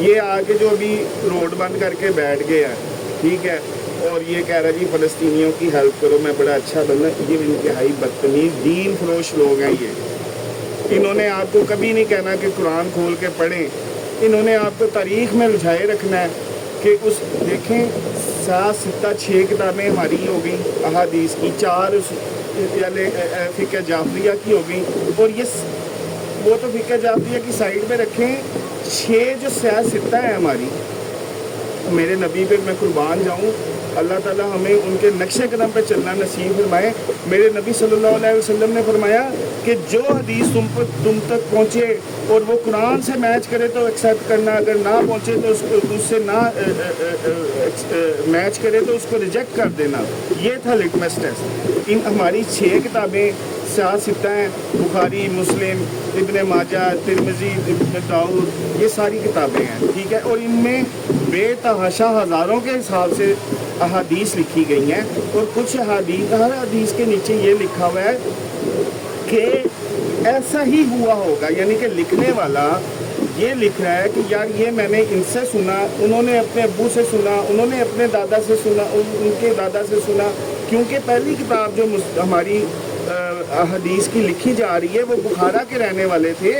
یہ آگے جو ابھی روڈ بند کر کے بیٹھ گیا ہے، ٹھیک ہے، اور یہ کہہ رہا جی فلسطینیوں کی ہیلپ کرو، میں بڑا اچھا بندہ، یہ انتہائی بدتمیز دین فروش لوگ ہیں یہ۔ انہوں نے آپ کو کبھی نہیں کہنا کہ قرآن کھول کے پڑھیں، انہوں نے آپ کو تاریخ میں الجھائے رکھنا ہے کہ اس دیکھیں 6 کتابیں ہماری ہو گئیں احادیث کی، 4 فقہ جعفریہ کی ہو گئیں، اور یہ وہ تو فقہ جعفریہ کی سائڈ پہ رکھیں، 6 جو ستہ ہے ہماری، میرے نبی پہ میں قربان جاؤں، اللہ تعالیٰ ہمیں ان کے نقش قدم پہ چلنا نصیب فرمائے۔ میرے نبی صلی اللہ علیہ وسلم نے فرمایا کہ جو حدیث تم تک پہنچے اور وہ قرآن سے میچ کرے تو ایکسیپٹ کرنا، اگر نہ پہنچے تو اس سے نہ میچ کرے تو اس کو ریجیکٹ کر دینا۔ یہ تھا لٹمس ٹیسٹ۔ ان ہماری 6 کتابیں ستہ ہیں، بخاری، مسلم، ابن ماجہ، ترمذی، ابن داؤد، یہ ساری کتابیں ہیں، ٹھیک ہے، اور ان میں بے تحاشا ہزاروں کے حساب سے احادیث لکھی گئی ہیں، اور کچھ احادیث، ہر حدیث کے نیچے یہ لکھا ہوا ہے کہ ایسا ہی ہوا ہوگا، یعنی کہ لکھنے والا یہ لکھ رہا ہے کہ یار یہ میں نے ان سے سنا، انہوں نے اپنے ابو سے سنا، انہوں نے اپنے دادا سے سنا، ان کے دادا سے سنا، کیونکہ پہلی کتاب جو ہماری احادیث کی لکھی جا رہی ہے وہ بخارا کے رہنے والے تھے،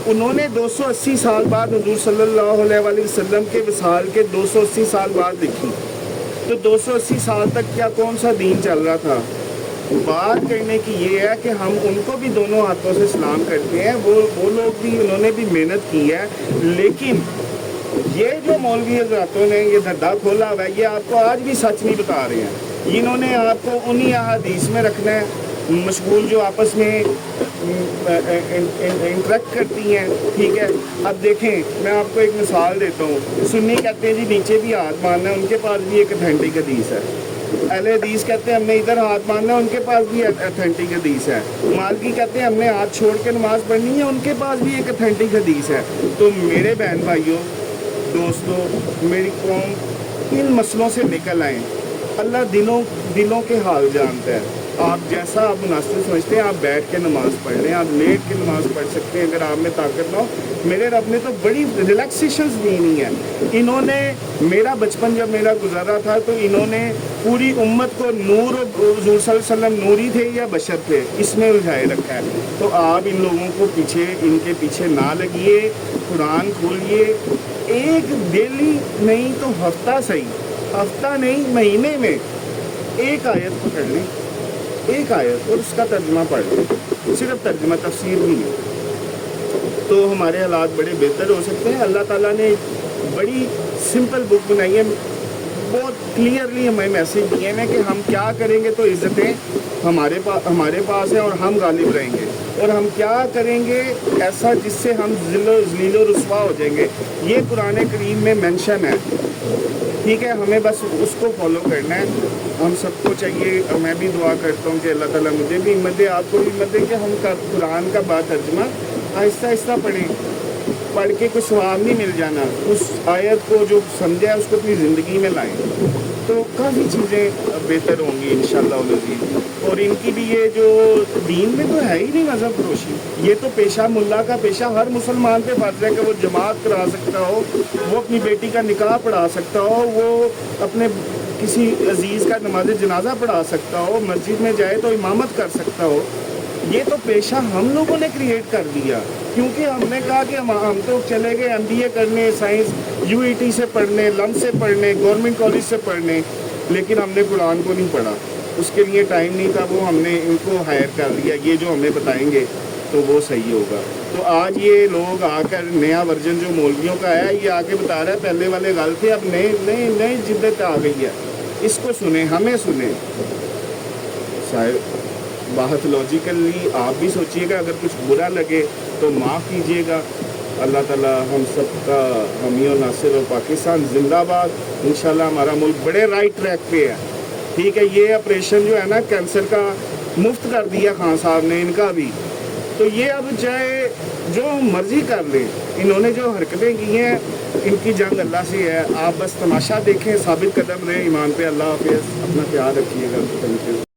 انہوں نے 280 سال بعد حضور صلی اللہ علیہ وآلہ وسلم کے وصال کے 280 سال بعد لکھی، تو 280 سال تک کیا کون سا دین چل رہا تھا؟ بات کرنے کی یہ ہے کہ ہم ان کو بھی دونوں ہاتھوں سے سلام کرتے ہیں، وہ لوگ بھی، انہوں نے بھی محنت کی ہے، لیکن یہ جو مولوی حضراتوں نے یہ دھندا کھولا ہوا ہے، یہ آپ کو آج بھی سچ نہیں بتا رہے ہیں، انہوں نے آپ کو انہی احادیث میں رکھنا ہے، مشغول جو آپس میں انٹریکٹ کرتی ہیں، ٹھیک ہے۔ اب دیکھیں میں آپ کو ایک مثال دیتا ہوں، سنی کہتے ہیں جی نیچے بھی ہاتھ مارنا ہے، ان کے پاس بھی ایک اتھینٹک حدیث ہے، اہل حدیث کہتے ہیں ہم نے ادھر ہاتھ مارنا ہے، ان کے پاس بھی اتھینٹک حدیث ہے، مالکی کہتے ہیں ہم نے ہاتھ چھوڑ کے نماز پڑھنی ہے، ان کے پاس بھی ایک اتھینٹک حدیث ہے۔ تو میرے بہن بھائیوں، دوستوں، میری قوم، ان مسئلوں سے نکل آئیں، اللہ دلوں کے حال جانتا ہے، آپ جیسا آپ مناسب سمجھتے ہیں آپ بیٹھ کے نماز پڑھ لیں، آپ لیٹ کے نماز پڑھ سکتے ہیں اگر آپ میں طاقت نہ ہو۔ میرے رب نے تو بڑی ریلیکسیشنز دی نہیں ہیں، انہوں نے میرا بچپن جب میرا گزارا تھا تو انہوں نے پوری امت کو نور، حضور صلی اللہ علیہ وسلم نوری تھے یا بشر تھے، اس میں الجھائے رکھا ہے۔ تو آپ ان لوگوں کو ان کے پیچھے نہ لگیے، قرآن کھولیے، ایک ڈیلی نہیں تو ہفتہ صحیح، ہفتہ نہیں مہینے میں ایک آیت پکڑ لیں، ایک آیت، اور اس کا ترجمہ پڑھ لیں، صرف ترجمہ، تفسیر نہیں ہے، تو ہمارے حالات بڑے بہتر ہو سکتے ہیں۔ اللہ تعالیٰ نے بڑی سمپل بک بنائی ہے، بہت کلیئرلی ہمیں میسیج دیے ہیں کہ ہم کیا کریں گے تو عزتیں ہمارے پاس ہیں اور ہم غالب رہیں گے، اور ہم کیا کریں گے ایسا جس سے ہم ذلیل و رسوا ہو جائیں گے، یہ قرآن کریم میں مینشن ہے، ٹھیک ہے، ہمیں بس اس کو فالو کرنا ہے۔ ہم سب کو چاہیے، میں بھی دعا کرتا ہوں کہ اللہ تعالیٰ مجھے بھی ہمت دے، آپ کو بھی ہمت دے کہ ہم قرآن کا با ترجمہ آہستہ آہستہ پڑھیں، پڑھ کے کوئی ثواب نہیں مل جانا، اس آیت کو جو سمجھا ہے اس کو اپنی زندگی میں لائیں، تو کافی چیزیں بہتر ہوں گی انشاءاللہ العزیز۔ اور ان کی بھی یہ جو دین میں تو ہے ہی نہیں مذہب فروشی، یہ تو پیشہ ملا کا پیشہ، ہر مسلمان پہ فرض ہے کہ وہ جماعت کرا سکتا ہو، وہ اپنی بیٹی کا نکاح پڑھا سکتا ہو، وہ اپنے کسی عزیز کا نماز جنازہ پڑھا سکتا ہو، مسجد میں جائے تو امامت کر سکتا ہو۔ یہ تو پیشہ ہم لوگوں نے کریٹ کر دیا، کیونکہ ہم نے کہا کہ ہم تو چلے گئے MBA کرنے، سائنس UET سے پڑھنے، لم سے پڑھنے، گورنمنٹ کالج سے پڑھنے، لیکن ہم نے قرآن کو نہیں پڑھا، اس کے لیے ٹائم نہیں تھا، وہ ہم نے ان کو ہائر کر لیا، یہ جو ہمیں بتائیں گے تو وہ صحیح ہوگا۔ تو آج یہ لوگ آ کر نیا ورژن جو مولویوں کا ہے یہ آ کے بتا رہا ہے پہلے والے غلط تھے، اب نئی جدت آ گئی ہے، اس کو سنیں، ہمیں سنیں۔ شاید بات لاجیکلی آپ بھی سوچیے گا، اگر کچھ برا لگے تو معاف کیجیے گا۔ اللہ تعالیٰ ہم سب کا حامی و ناصر، اور پاکستان زندہ باد۔ انشاءاللہ ہمارا ملک بڑے رائٹ ٹریک پہ ہے، ٹھیک ہے۔ یہ آپریشن جو ہے نا کینسر کا مفت کر دیا خان صاحب نے، ان کا بھی، تو یہ اب چاہے جو مرضی کر لیں، انہوں نے جو حرکتیں کی ہیں ان کی جنگ اللہ سے ہے، آپ بس تماشا دیکھیں، ثابت قدم رہیں ایمان پہ۔ اللہ حافظ، اپنا خیال رکھیے گا۔